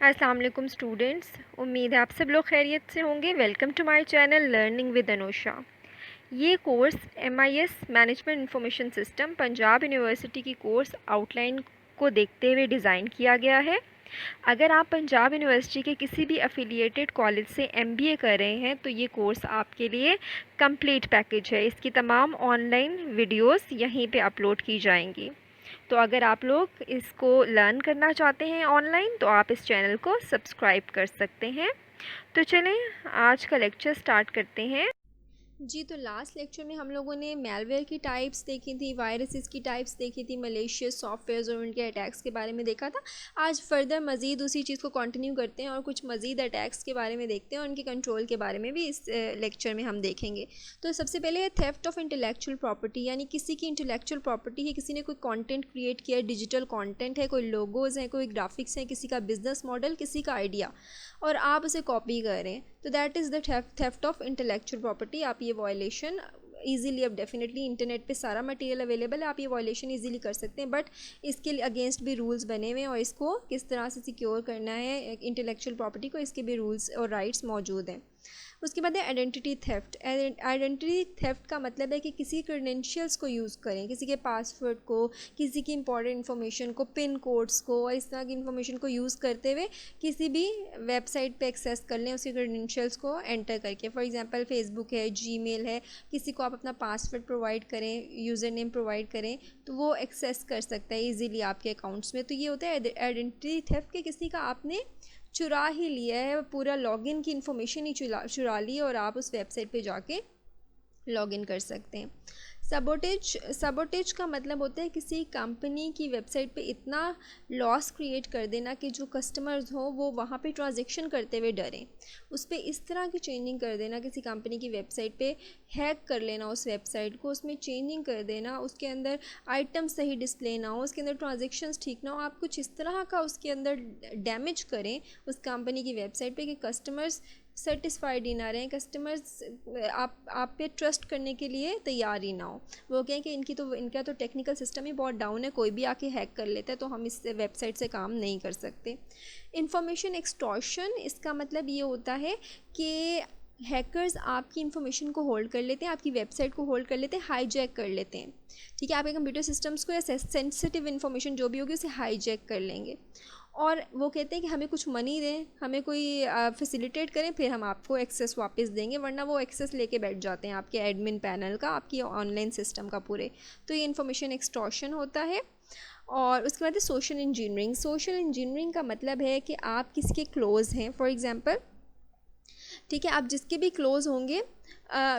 अस्सलाम वालेकुम स्टूडेंट्स। उम्मीद है आप सब लोग खैरियत से होंगे। Welcome to my channel learning with Anosha. ये course MIS management information system Punjab university की कोर्स आउटलाइन को देखते हुए डिज़ाइन किया गया है। अगर आप पंजाब यूनिवर्सिटी के किसी भी एफिलिएटेड कॉलेज से MBA कर रहे हैं तो ये कोर्स आपके लिए कंप्लीट पैकेज है। इसकी तमाम ऑनलाइन वीडियोस यहीं पे अपलोड की जाएंगी। तो अगर आप लोग इसको लर्न करना चाहते हैं ऑनलाइन तो आप इस चैनल को सब्सक्राइब कर सकते हैं। तो चलें आज का लेक्चर स्टार्ट करते हैं। जी, तो लास्ट लेक्चर में हम लोगों ने मैलवेयर की टाइप्स देखी थी, वायरसेस की टाइप्स देखी थी, मलेशियस सॉफ्टवेयर्स और उनके अटैक्स के बारे में देखा था। आज फर्दर मज़ीद उसी चीज़ को कंटिन्यू करते हैं और कुछ मज़ीद अटैक्स के बारे में देखते हैं और उनके कंट्रोल के बारे में भी इस लेक्चर में हम देखेंगे। तो सबसे पहले है थेफ्ट ऑफ इंटेलेक्चुअल प्रॉपर्टी, यानी किसी की इंटेलेक्चुअल प्रॉपर्टी है, किसी ने कोई कॉन्टेंट क्रिएट किया है, डिजिटल कॉन्टेंट है, कोई लोगोज़ हैं, कोई ग्राफिक्स हैं, किसी का बिजनेस मॉडल, किसी का आइडिया, और आप उसे कॉपी कर रहे हैं, तो that is the theft of intellectual property. आप ये वायलेशन ईज़िली, अब डेफिनेटली इंटरनेट पे सारा मटेरियल अवेलेबल है, आप ये वायलेशन ईज़िली कर सकते हैं, बट इसके अगेंस्ट भी रूल्स बने हुए हैं और इसको किस तरह से सिक्योर करना है इंटेलेक्चुअल प्रॉपर्टी को, इसके भी रूल्स और राइट्स मौजूद हैं। उसके बाद है आइडेंटिटी थेफ्ट। आइडेंटिटी थेफ्ट का मतलब है कि किसी क्रेडेंशियल्स को यूज़ करें, किसी के पासवर्ड को, किसी की इंपॉर्टेंट इन्फॉर्मेशन को, पिन कोड्स को और इस तरह की इन्फॉर्मेशन को यूज़ करते हुए किसी भी वेबसाइट पे एक्सेस कर लें उसके क्रेडेंशियल्स को एंटर करके। फॉर एग्जांपल फेसबुक है, जीमेल है, किसी को आप अपना पासवर्ड प्रोवाइड करें, यूज़र नेम प्रोवाइड करें तो वो एक्सेस कर सकता है ईज़िली आपके अकाउंट्स में। तो ये होता है आइडेंटिटी थेफ्ट के किसी का आपने चुरा ही लिया है, पूरा लॉगिन की इन्फॉर्मेशन ही चुरा ली और आप उस वेबसाइट पे जाके लॉगिन कर सकते हैं। सबोटेज का मतलब होता है किसी कंपनी की वेबसाइट पे इतना लॉस क्रिएट कर देना कि जो कस्टमर्स हो वो वहाँ पे ट्रांजैक्शन करते हुए डरें, उस पर इस तरह की चेंजिंग कर देना, किसी कंपनी की वेबसाइट पे हैक कर लेना उस वेबसाइट को, उसमें चेंजिंग कर देना, उसके अंदर आइटम सही डिस्प्ले ना हो, उसके अंदर ट्रांजेक्शन्स ठीक ना हो, आप कुछ इस तरह का उसके अंदर डैमेज करें उस कंपनी की वेबसाइट पे कि कस्टमर्स सेटिस्फाइड ही ना रहें, कस्टमर्स आप पे ट्रस्ट करने के लिए तैयार ही ना हो। वो कहें कि इनका तो टेक्निकल सिस्टम ही बहुत डाउन है, कोई भी आके हैक कर लेता है तो हम इस वेबसाइट से काम नहीं कर सकते। इंफॉर्मेशन एक्सटॉर्शन, इसका मतलब ये होता है कि हैकर्स आपकी इन्फॉर्मेशन को होल्ड कर लेते हैं, आपकी वेबसाइट को होल्ड कर लेते हैं, हाईजैक कर लेते हैं। ठीक है, आपके कंप्यूटर सिस्टम्स को या सेंसिटिव इन्फॉर्मेशन जो भी होगी उसे हाईजैक कर लेंगे और वो कहते हैं कि हमें कुछ मनी दें, हमें कोई फैसिलिटेट करें, फिर हम आपको एक्सेस वापस देंगे, वरना वो एक्सेस लेके बैठ जाते हैं आपके एडमिन पैनल का, आपकी ऑनलाइन सिस्टम का पूरे। तो ये इन्फॉर्मेशन एक्सटॉर्शन होता है। और उसके बाद सोशल इंजीनियरिंग। सोशल इंजीनियरिंग का मतलब है कि आप किसी के क्लोज़ हैं, फॉर एग्जांपल, ठीक है, आप जिसके भी क्लोज़ होंगे,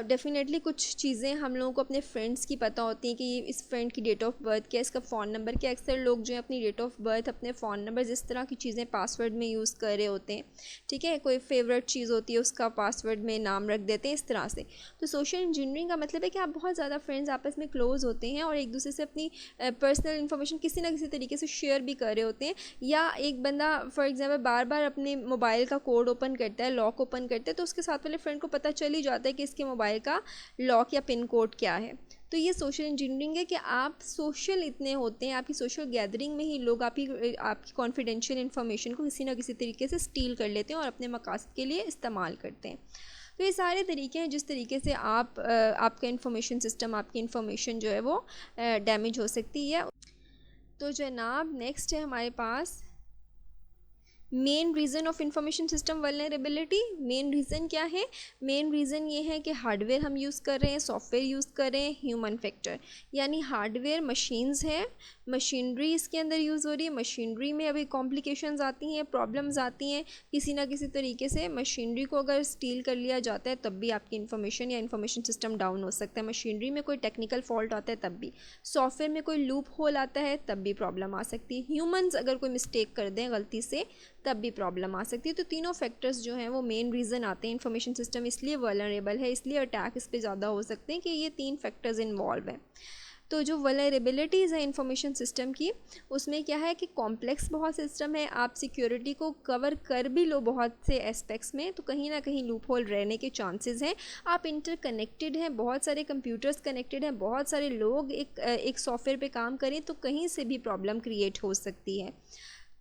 डेफिनेटली कुछ चीज़ें हम लोगों को अपने फ्रेंड्स की पता होती हैं कि ये इस फ्रेंड की डेट ऑफ बर्थ क्या है, इसका फ़ोन नंबर क्या। अक्सर लोग जो है अपनी डेट ऑफ बर्थ, अपने फ़ोन नंबर, जिस तरह की चीज़ें पासवर्ड में यूज़ कर रहे होते हैं, ठीक है, कोई फेवरेट चीज़ होती है उसका पासवर्ड में नाम रख देते हैं इस तरह से। तो सोशल इंजीनियरिंग का मतलब है कि आप बहुत ज़्यादा फ्रेंड्स आपस में क्लोज़ होते हैं और एक दूसरे से अपनी पर्सनल इन्फॉर्मेशन किसी ना किसी तरीके से शेयर भी कर रहे होते हैं, या एक बंदा फॉर एग्जाम्पल बार बार अपने मोबाइल का कोड ओपन करता है, लॉक ओपन करता है, तो उसके साथ वाले फ्रेंड को पता चल ही जाता है कि इसके मोबाइल का लॉक या पिन कोड क्या है। तो ये सोशल इंजीनियरिंग है कि आप सोशल इतने होते हैं, आपकी सोशल गैदरिंग में ही लोग आपकी कॉन्फिडेंशियल इन्फॉर्मेशन को किसी ना किसी तरीके से स्टील कर लेते हैं और अपने मकासद के लिए इस्तेमाल करते हैं। तो ये सारे तरीके हैं जिस तरीके से आपका इन्फॉर्मेशन सिस्टम, आपकी इन्फॉर्मेशन जो है वो डैमेज हो सकती है। तो जनाब नेक्स्ट है हमारे पास main reason of information system vulnerability. Main reason क्या है? मेन रीज़न ये है कि हार्डवेयर हम यूज़ कर रहे हैं, सॉफ्टवेयर यूज़ कर रहे हैं, ह्यूमन फैक्टर, यानी हार्डवेयर मशीन्स हैं, मशीनरी इसके अंदर यूज़ हो रही है, मशीनरी में अभी कॉम्प्लिकेशंस आती हैं, प्रॉब्लम्स आती हैं, किसी ना किसी तरीके से मशीनरी को अगर स्टील कर लिया जाता है तब भी आपकी इन्फॉर्मेशन या इन्फॉर्मेशन सिस्टम डाउन हो सकता है। मशीनरी में कोई टेक्निकल फॉल्ट आता है तब भी, सॉफ्टवेयर में कोई लूप होल आता है तब भी प्रॉब्लम आ सकती है, ह्यूमन्स अगर कोई मिस्टेक कर दें गलती से तब भी प्रॉब्लम आ सकती है। तो तीनों फैक्टर्स जो हैं वो मेन रीज़न आते हैं। इन्फॉर्मेशन सिस्टम इसलिए वल्नरेबल है, इसलिए अटैक इस पर ज़्यादा हो सकते हैं कि ये तीन फैक्टर्स इन्वॉल्व हैं। तो जो वल्नरेबिलिटीज़ है इंफॉर्मेशन सिस्टम की, उसमें क्या है कि कॉम्प्लेक्स बहुत सिस्टम है, आप सिक्योरिटी को कवर कर भी लो बहुत से एस्पेक्ट्स में तो कहीं ना कहीं लूप होल रहने के चांसेस हैं। आप इंटरकनेक्टेड हैं, बहुत सारे कंप्यूटर्स कनेक्टेड हैं, बहुत सारे लोग एक सॉफ्टवेयर पे काम करें तो कहीं से भी प्रॉब्लम क्रिएट हो सकती है।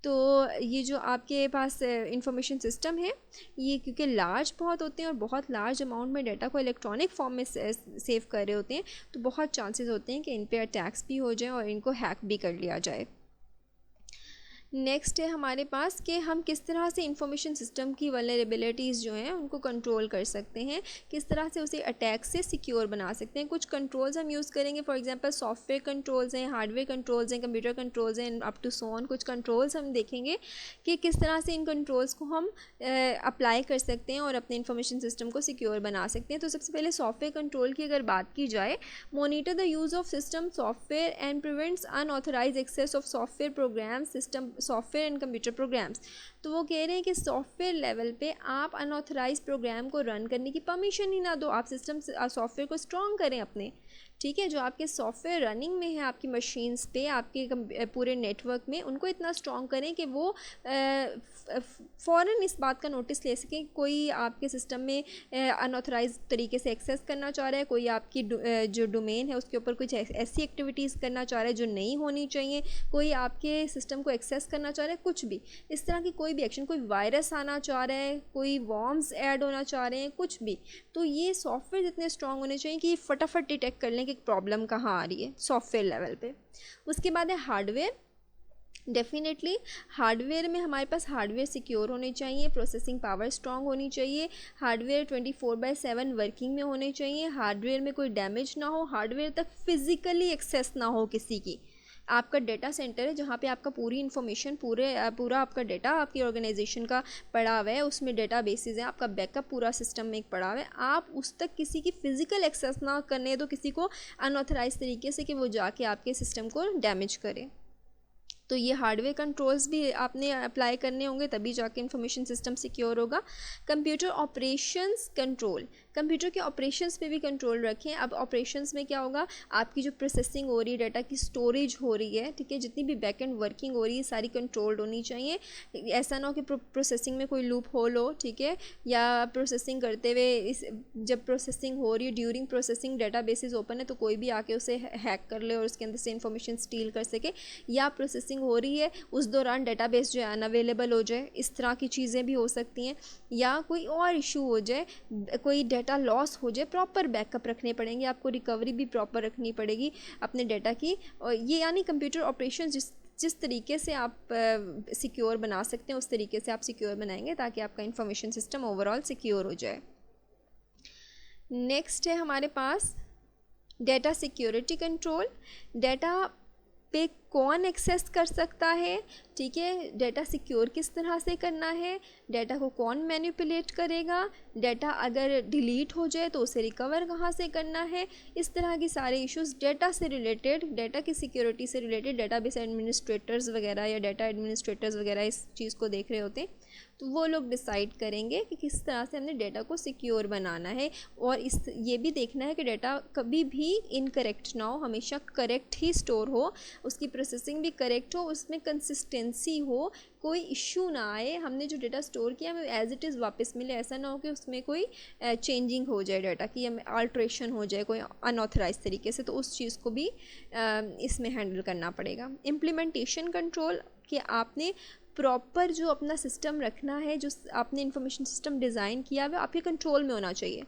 तो ये जो आपके पास इंफॉर्मेशन सिस्टम है, ये क्योंकि लार्ज बहुत होते हैं और बहुत लार्ज अमाउंट में डाटा को इलेक्ट्रॉनिक फॉर्म में सेव कर रहे होते हैं, तो बहुत चांसेस होते हैं कि इन पे अटैक्स भी हो जाए और इनको हैक भी कर लिया जाए। नेक्स्ट है हमारे पास कि हम किस तरह से इंफॉर्मेशन सिस्टम की वल्नरेबिलिटीज़ जो हैं उनको कंट्रोल कर सकते हैं, किस तरह से उसे अटैक से सिक्योर बना सकते हैं। कुछ कंट्रोल्स हम यूज़ करेंगे, फॉर एग्जांपल सॉफ्टवेयर कंट्रोल्स हैं, हार्डवेयर कंट्रोल्स हैं, कंप्यूटर कंट्रोल्स हैं, अप टू सो ऑन। कुछ कंट्रोल्स हम देखेंगे कि किस तरह से इन कंट्रोल्स को हम अप्लाई कर सकते हैं और अपने इंफॉर्मेशन सिस्टम को सिक्योर बना सकते हैं। तो सबसे पहले सॉफ्टवेयर कंट्रोल की अगर बात की जाए, monitor the use of system software and prevents unauthorize access of software program system software and computer programs. तो वो कह रहे हैं कि सॉफ्टवेयर लेवल पे आप अनऑथराइज प्रोग्राम को रन करने की परमिशन ही ना दो, आप सिस्टम सॉफ्टवेयर को स्ट्रॉन्ग करें अपने, ठीक है। जो आपके सॉफ्टवेयर रनिंग में है आपकी मशीन्स पे, आपके पूरे नेटवर्क में, उनको इतना स्ट्रॉन्ग करें कि वो फ़ौरन इस बात का नोटिस ले सकें कि कोई आपके सिस्टम में अनऑथराइज तरीके से एक्सेस करना चाह रहा है, कोई आपकी जो डोमेन है उसके ऊपर कुछ ऐसी एक्टिविटीज़ करना चाह रहा है जो नहीं होनी चाहिए, कोई आपके सिस्टम को एक्सेस करना चाह रहा है, कुछ भी इस तरह की कोई भी एक्शन, कोई वायरस आना चाह रहा है, कोई वॉर्म्स ऐड होना चाह रहे हैं, कुछ भी, तो ये सॉफ्टवेयर इतने स्ट्रॉन्ग होने चाहिए कि फटाफट डिटेक्ट कर लें कि प्रॉब्लम कहाँ आ रही है सॉफ्टवेयर लेवल पे। उसके बाद है हार्डवेयर। डेफिनेटली हार्डवेयर में हमारे पास हार्डवेयर सिक्योर होने चाहिए, प्रोसेसिंग पावर स्ट्रांग होनी चाहिए, हार्डवेयर 24/7 वर्किंग में होने चाहिए, हार्डवेयर में कोई डैमेज ना हो, हार्डवेयर तक फिज़िकली एक्सेस ना हो किसी की। आपका डेटा सेंटर है जहाँ पे आपका पूरी इन्फॉर्मेशन पूरा आपका डेटा आपकी ऑर्गेनाइजेशन का पड़ा हुआ है, उसमें डेटा बेसिस है, आपका बैकअप पूरा सिस्टम में एक पड़ा हुआ है, आप उस तक किसी की फ़िज़िकल एक्सेस ना करने दो किसी को अनऑथराइज तरीके से कि वो जाके आपके सिस्टम को डैमेज करे। तो ये हार्डवेयर कंट्रोल्स भी आपने अप्लाई करने होंगे, तभी जाके इंफॉर्मेशन सिस्टम सिक्योर होगा। कंप्यूटर ऑपरेशंस कंट्रोल, कंप्यूटर के ऑपरेशंस पे भी कंट्रोल रखें। अब ऑपरेशंस में क्या होगा, आपकी जो प्रोसेसिंग हो रही है, डाटा की स्टोरेज हो रही है, ठीक है, जितनी भी बैक एंड वर्किंग हो रही है सारी कंट्रोल्ड होनी चाहिए। ऐसा ना हो कि प्रोसेसिंग में कोई लूप होल हो, ठीक है, या प्रोसेसिंग करते हुए जब प्रोसेसिंग हो रही है during processing data basis open है तो कोई भी आके उसे हैक कर ले और उसके अंदर से इंफॉर्मेशन स्टील कर सके, या प्रोसेसिंग हो रही है उस दौरान डेटाबेस जो है अनअवेलेबल हो जाए, इस तरह की चीज़ें भी हो सकती हैं, या कोई और इशू हो जाए, कोई डाटा लॉस हो जाए, प्रॉपर बैकअप रखने पड़ेंगे आपको, रिकवरी भी प्रॉपर रखनी पड़ेगी अपने डाटा की। और ये यानी कंप्यूटर ऑपरेशन जिस तरीके से आप सिक्योर बना सकते हैं उस तरीके से आप सिक्योर बनाएंगे ताकि आपका इंफॉर्मेशन सिस्टम ओवरऑल सिक्योर हो जाए। नेक्स्ट है हमारे पास डेटा सिक्योरिटी कंट्रोल। डेटा पे कौन एक्सेस कर सकता है, ठीक है, डाटा सिक्योर किस तरह से करना है, डाटा को कौन मैनिपुलेट करेगा, डाटा अगर डिलीट हो जाए तो उसे रिकवर कहाँ से करना है, इस तरह की सारे इश्यूज डाटा से रिलेटेड, डाटा की सिक्योरिटी से रिलेटेड डेटाबेस एडमिनिस्ट्रेटर्स वगैरह या डाटा एडमिनिस्ट्रेटर्स वगैरह इस चीज़ को देख रहे होते हैं, तो वो लोग डिसाइड करेंगे कि किस तरह से हमने डाटा को सिक्योर बनाना है। और ये भी देखना है कि डाटा कभी भी इनकरेक्ट ना हो, हमेशा करेक्ट ही स्टोर हो, उसकी प्रोसेसिंग भी करेक्ट हो, उसमें कंसिस्टेंसी हो, कोई इशू ना आए, हमने जो डाटा स्टोर किया हमें एज इट इज़ वापस मिले, ऐसा ना हो कि उसमें कोई चेंजिंग हो जाए डाटा की, हमें अल्ट्रेशन हो जाए कोई अनऑथराइज तरीके से, तो उस चीज़ को भी इसमें हैंडल करना पड़ेगा। इम्प्लीमेंटेशन कंट्रोल कि आपने प्रॉपर जो अपना सिस्टम रखना है, जो आपने इंफॉर्मेशन सिस्टम डिज़ाइन किया है आपके कंट्रोल में होना चाहिए,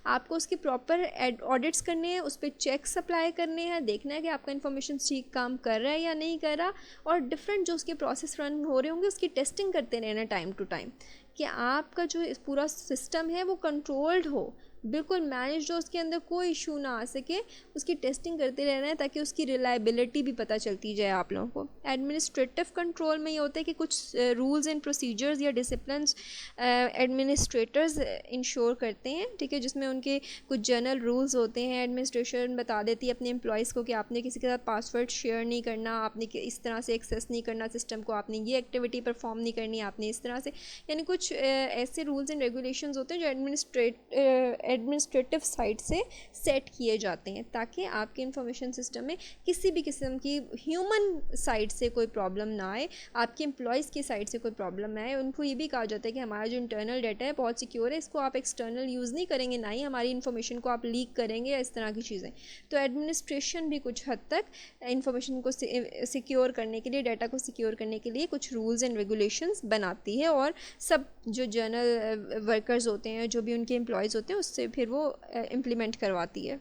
आपको उसके प्रॉपर ऑडिट्स करने हैं, उस पर चेक्स अप्लाई करने हैं, देखना है कि आपका इन्फॉर्मेशन ठीक काम कर रहा है या नहीं कर रहा, और डिफरेंट जो उसके प्रोसेस रन हो रहे होंगे उसकी टेस्टिंग करते रहना टाइम टू टाइम कि आपका जो पूरा सिस्टम है वो कंट्रोल्ड हो, बिल्कुल मैनेज हो, उसके अंदर कोई इशू ना आ सके, उसकी टेस्टिंग करते रहना है ताकि उसकी रिलायबिलिटी भी पता चलती जाए आप लोगों को। एडमिनिस्ट्रेटिव कंट्रोल में ये होता है कि कुछ रूल्स एंड प्रोसीजर्स या डिसिप्लिन्स एडमिनिस्ट्रेटर्स इंश्योर करते हैं, ठीक है, जिसमें उनके कुछ जनरल रूल्स होते हैं। एडमिनिस्ट्रेशन बता देती है अपने एम्प्लॉयज़ को कि आपने किसी के साथ पासवर्ड शेयर नहीं करना, आपने इस तरह से एक्सेस नहीं करना सिस्टम को, आपने ये एक्टिविटी परफॉर्म नहीं करनी, आपने इस तरह से, यानी कुछ ऐसे रूल्स एंड रेगुलेशंस होते हैं जो एडमिनिस्ट्रेटिव साइड से सेट किए जाते हैं, ताकि आपके इंफॉर्मेशन सिस्टम में किसी भी किस्म की ह्यूमन साइड से कोई प्रॉब्लम ना आए, आपके एम्प्लॉयज़ की साइड से कोई प्रॉब्लम ना आए। उनको ये भी कहा जाता है कि हमारा जो इंटरनल डाटा है बहुत सिक्योर है, इसको आप एक्सटर्नल यूज़ नहीं करेंगे, ना ही हमारी इन्फॉर्मेशन को आप लीक करेंगे या इस तरह की चीज़ें। तो एडमिनिस्ट्रेशन भी कुछ हद तक इंफॉर्मेशन को सिक्योर करने के लिए, डाटा को सिक्योर करने के लिए कुछ रूल्स एंड रेगुलेशंस बनाती है, और सब जो जर्नल वर्कर्स होते हैं, जो भी उनके एम्प्लॉयज़ होते हैं, उससे फिर वो इम्प्लीमेंट करवाती है।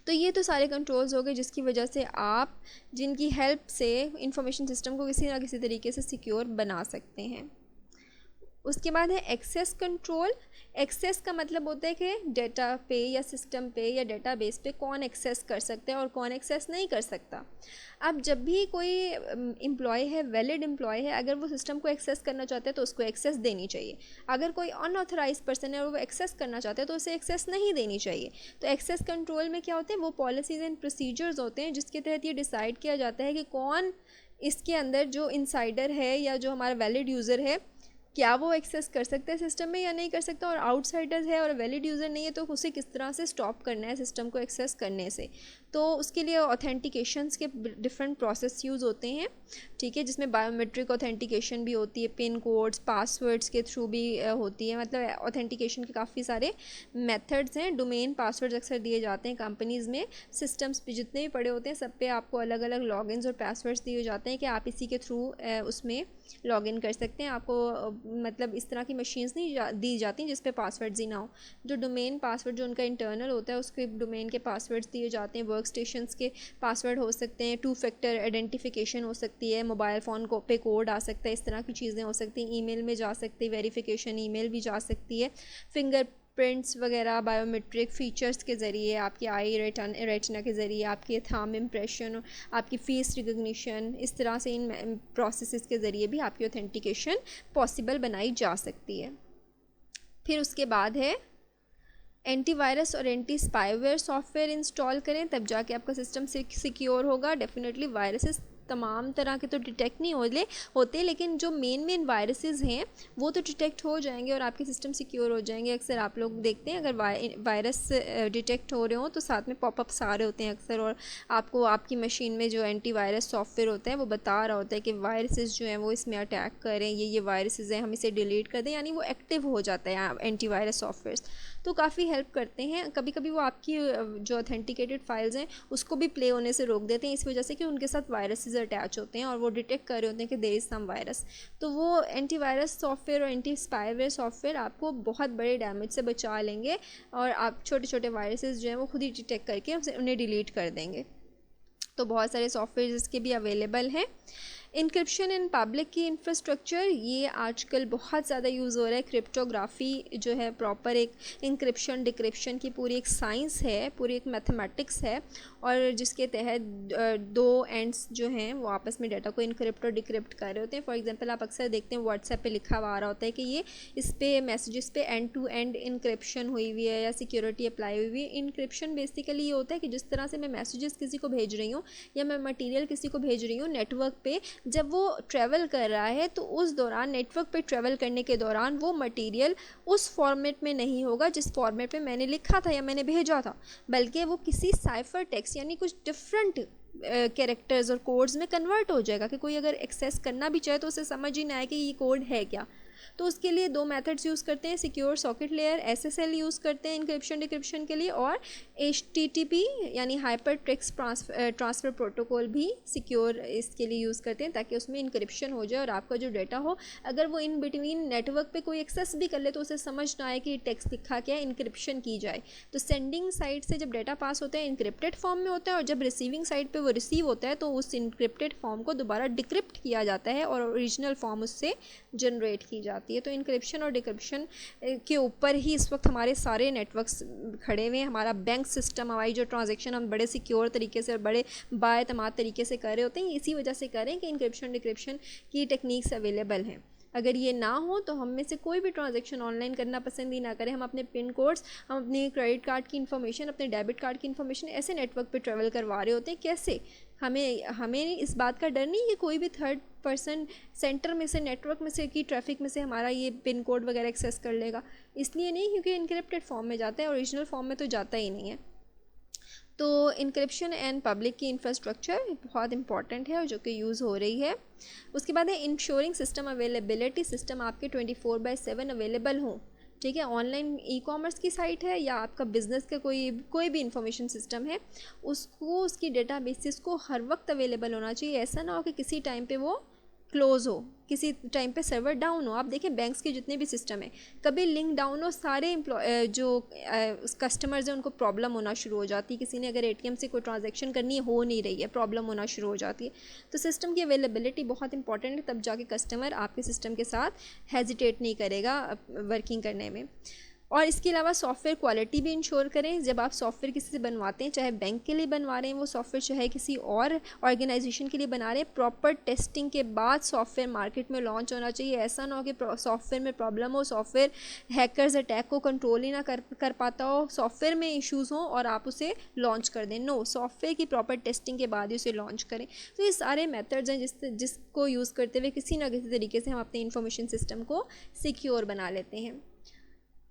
तो ये तो सारे कंट्रोल्स हो गए जिसकी वजह से आप, जिनकी हेल्प से इंफॉर्मेशन सिस्टम को किसी ना किसी तरीके से सिक्योर बना सकते हैं। उसके बाद है एक्सेस कंट्रोल। एक्सेस का मतलब होता है कि डेटा पे या सिस्टम पे या डेटाबेस पे कौन एक्सेस कर सकता है और कौन एक्सेस नहीं कर सकता। अब जब भी कोई एम्प्लॉय है, वैलिड एम्प्लॉय है, अगर वो सिस्टम को एक्सेस करना चाहता है तो उसको एक्सेस देनी चाहिए। अगर कोई अनऑथराइज पर्सन है और वो एक्सेस करना चाहता है तो उसे एक्सेस नहीं देनी चाहिए। तो एक्सेस कंट्रोल में क्या होते हैं, वो पॉलिसीज़ एंड प्रोसीजर्स होते हैं जिसके तहत ये डिसाइड किया जाता है कि कौन इसके अंदर, जो इनसाइडर है या जो हमारा वैलिड यूज़र है, क्या वो एक्सेस कर सकता है सिस्टम में या नहीं कर सकता, और आउटसाइडर्स है और वैलिड यूज़र नहीं है तो उसे किस तरह से स्टॉप करना है सिस्टम को एक्सेस करने से। तो उसके लिए ऑथेंटिकेशंस के डिफरेंट प्रोसेस यूज़ होते हैं, ठीक है, जिसमें बायोमेट्रिक ऑथेंटिकेशन भी होती है, पिन कोड्स, पासवर्ड्स के थ्रू भी होती है। मतलब ऑथेंटिकेशन के काफ़ी सारे मेथड्स हैं। डोमेन पासवर्ड्स अक्सर दिए जाते हैं कंपनीज़ में, सिस्टम्स पे जितने भी पड़े होते हैं सब पे आपको अलग अलग लॉगिन्स और पासवर्ड्स दिए जाते हैं कि आप इसी के थ्रू उसमें लॉगिन कर सकते हैं। आपको मतलब इस तरह की मशीन्स नहीं दी जाती जिस पे पासवर्ड्स ही ना हो। जो डोमेन पासवर्ड जो उनका इंटरनल होता है उसके डोमेन के पासवर्ड्स दिए जाते हैं। वर्क स्टेशंस के पासवर्ड हो सकते हैं, 2 फैक्टर आइडेंटिफिकेशन हो सकती है, मोबाइल फ़ोन को पे कोड आ सकता है, इस तरह की चीज़ें हो सकती हैं। ईमेल में जा सकती है, वेरिफिकेशन ईमेल भी जा सकती है। फिंगर प्रिंट्स वगैरह बायोमेट्रिक फ़ीचर्स के ज़रिए, आपकी आई रेटिना के ज़रिए, आपके थंब इम्प्रेशन, आपकी फेस रिकग्निशन, इस तरह से इन प्रोसेसेस के ज़रिए भी आपकी ऑथेंटिकेशन पॉसिबल बनाई जा सकती है। फिर उसके बाद है एंटीवायरस और एंटी स्पाईवेयर सॉफ्टवेयर इंस्टॉल करें, तब जाके आपका सिस्टम सिक्योर होगा। डेफिनेटली वायरसेस तमाम तरह के तो डिटेक्ट नहीं होते, लेकिन जो मेन वायरसेस हैं वो तो डिटेक्ट हो जाएंगे और आपके सिस्टम सिक्योर हो जाएंगे। अक्सर आप लोग देखते हैं अगर वायरस डिटेक्ट हो रहे हो तो साथ में पॉपअप्स आ रहे होते हैं अक्सर, और आपको आपकी मशीन में जो एंटीवायरस सॉफ्टवेयर होता है वो बता रहा होता है कि वायरसेस जो हैं वो इसमें अटैक करें, ये वायरसेस हैं, हम इसे डिलीट कर दें, यानी वो एक्टिव हो जाता है एंटीवायरस सॉफ्टवेयर। तो काफ़ी हेल्प करते हैं। कभी कभी वो आपकी जो ऑथेंटिकेटेड फाइल्स हैं उसको भी प्ले होने से रोक देते हैं, इस वजह से कि उनके साथ वायरसेस अटैच होते हैं और वो डिटेक्ट कर रहे होते हैं कि देयर इज़ सम वायरस। तो वो एंटीवायरस सॉफ्टवेयर और एंटी स्पाईवेयर सॉफ्टवेयर आपको बहुत बड़े डैमेज से बचा लेंगे, और आप छोटे छोटे वायरसेस जो हैं वो खुद ही डिटेक्ट करके उन्हें डिलीट कर देंगे। तो बहुत सारे सॉफ्टवेयर इसके भी अवेलेबल हैं। इंक्रिप्शन इन पब्लिक की इंफ्रास्ट्रक्चर, ये आजकल बहुत ज़्यादा यूज़ हो रहा है। क्रिप्टोग्राफी जो है प्रॉपर एक इंक्रिप्शन डिक्रिप्शन की पूरी एक साइंस है, पूरी एक मैथमेटिक्स है, और जिसके तहत दो एंड्स जो हैं वो आपस में डाटा को इनक्रिप्ट और डिक्रिप्ट कर रहे होते हैं। फॉर एग्जांपल आप अक्सर देखते हैं व्हाट्सएप पे लिखा हुआ आ रहा होता है कि ये इस पे मैसेजेस पे एंड टू एंड इंक्रिप्शन हुई हुई है या सिक्योरिटी अप्लाई हुई हुई है। इंक्रिप्शन बेसिकली ये होता है कि जिस तरह से मैं मैसेजेस किसी को भेज रही हूँ या मैं मटीरियल किसी को भेज रही हूँ नेटवर्क पे, जब वो ट्रैवल कर रहा है तो उस दौरान नेटवर्क पे ट्रैवल करने के दौरान वो मटेरियल उस फॉर्मेट में नहीं होगा जिस फॉर्मेट में मैंने लिखा था या मैंने भेजा था, बल्कि वो किसी साइफर टेक्स्ट यानी कुछ डिफरेंट कैरेक्टर्स और कोड्स में कन्वर्ट हो जाएगा कि कोई अगर एक्सेस करना भी चाहे तो उसे समझ ही ना आए कि ये कोड है क्या। तो उसके लिए दो मेथड्स यूज़ करते हैं, secure socket layer SSL use करते हैं इंक्रिप्शन डिक्रिप्शन के लिए, और HTTP यानी हाइपर टेक्स्ट ट्रांसफ़र प्रोटोकॉल भी सिक्योर इसके लिए यूज़ करते हैं ताकि उसमें इंक्रिप्शन हो जाए और आपका जो डाटा हो अगर वो इन बिटवीन नेटवर्क पे कोई एक्सेस भी कर ले तो उसे समझ ना आए कि टेक्स्ट लिखा क्या है, इंक्रिप्शन की जाए। तो सेंडिंग साइड से जब डाटा पास होता है इंक्रिप्टेड फॉर्म में होता है, और जब रिसीविंग साइड पे वो रिसीव होता है तो उस इंक्रिप्टेड फॉर्म को दोबारा डिक्रिप्ट किया जाता है और ओरिजिनल फॉर्म उससे जनरेट की जाती है। तो इंक्रिप्शन और डिक्रिप्शन के ऊपर ही इस वक्त हमारे सारे नेटवर्क्स खड़े हुए हैं। हमारा बैंक सिस्टम, हमारी जो ट्रांजैक्शन हम बड़े सिक्योर तरीके से और बड़े बाएतमाद तरीके से कर रहे होते हैं, इसी वजह से कर रहे हैं कि इंक्रिप्शन डिक्रिप्शन की टेक्निक्स अवेलेबल हैं। अगर ये ना हो तो हम में से कोई भी ट्रांजैक्शन ऑनलाइन करना पसंद ही ना करें। हम अपने पिन कोड्स, हम अपने क्रेडिट कार्ड की इन्फॉर्मेशन, अपने डेबिट कार्ड की इन्फॉर्मेशन ऐसे नेटवर्क पे ट्रेवल करवा रहे होते हैं। कैसे? हमें इस बात का डर नहीं कि कोई भी थर्ड पर्सन सेंटर में से, नेटवर्क में से, की ट्रैफिक में से हमारा ये पिन कोड वगैरह एक्सेस कर लेगा। इसलिए नहीं, क्योंकि इनक्रिप्टेड फॉर्म में जाता है, ओरिजिनल फॉर्म में तो जाता ही नहीं है। तो इंक्रिप्शन एंड पब्लिक की इंफ्रास्ट्रक्चर बहुत इंपॉर्टेंट है और जो कि यूज़ हो रही है। उसके बाद है इंश्योरिंग सिस्टम अवेलेबिलिटी, सिस्टम आपके 24/7 अवेलेबल हों। ठीक है, ऑनलाइन ई कॉमर्स की साइट है या आपका बिजनेस का कोई भी इंफॉर्मेशन सिस्टम है, उसको, उसकी डेटाबेसिस को हर वक्त अवेलेबल होना चाहिए। ऐसा ना हो कि किसी टाइम पे वो क्लोज़ हो, किसी टाइम पे सर्वर डाउन हो। आप देखें बैंक्स के जितने भी सिस्टम है, कभी लिंक डाउन हो, सारे जो कस्टमर्स हैं उनको प्रॉब्लम होना शुरू हो जाती है। किसी ने अगर एटीएम से कोई ट्रांजैक्शन करनी है, हो नहीं रही है, प्रॉब्लम होना शुरू हो जाती है। तो सिस्टम की अवेलेबिलिटी बहुत इंपॉर्टेंट है, तब जाके कस्टमर आपके सिस्टम के साथ हेजिटेट नहीं करेगा वर्किंग करने में। और इसके अलावा सॉफ्टवेयर क्वालिटी भी इंश्योर करें। जब आप सॉफ्टवेयर किसी से बनवाते हैं, चाहे बैंक के लिए बनवा रहे हैं वो सॉफ्टवेयर, चाहे किसी और ऑर्गेनाइजेशन के लिए बना रहे हैं, प्रॉपर टेस्टिंग के बाद सॉफ्टवेयर मार्केट में लॉन्च होना चाहिए। ऐसा ना हो कि सॉफ्टवेयर में प्रॉब्लम हो, सॉफ्टवेयर हैकर्स अटैक को कंट्रोल ही ना कर पाता हो, सॉफ्टवेयर में इश्यूज़ हों और आप उसे लॉन्च कर दें। नो, सॉफ्टवेयर की प्रॉपर टेस्टिंग के बाद ही उसे लॉन्च करें। तो ये सारे मेथड्स हैं जिसको यूज़ करते हुए किसी ना किसी तरीके से हम अपने इंफॉर्मेशन सिस्टम को सिक्योर बना लेते हैं।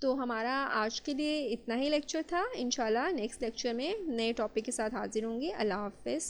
तो हमारा आज के लिए इतना ही लेक्चर था। इंशाल्लाह नेक्स्ट लेक्चर में नए टॉपिक के साथ हाजिर होंगे। अल्लाह हाफ़िज़।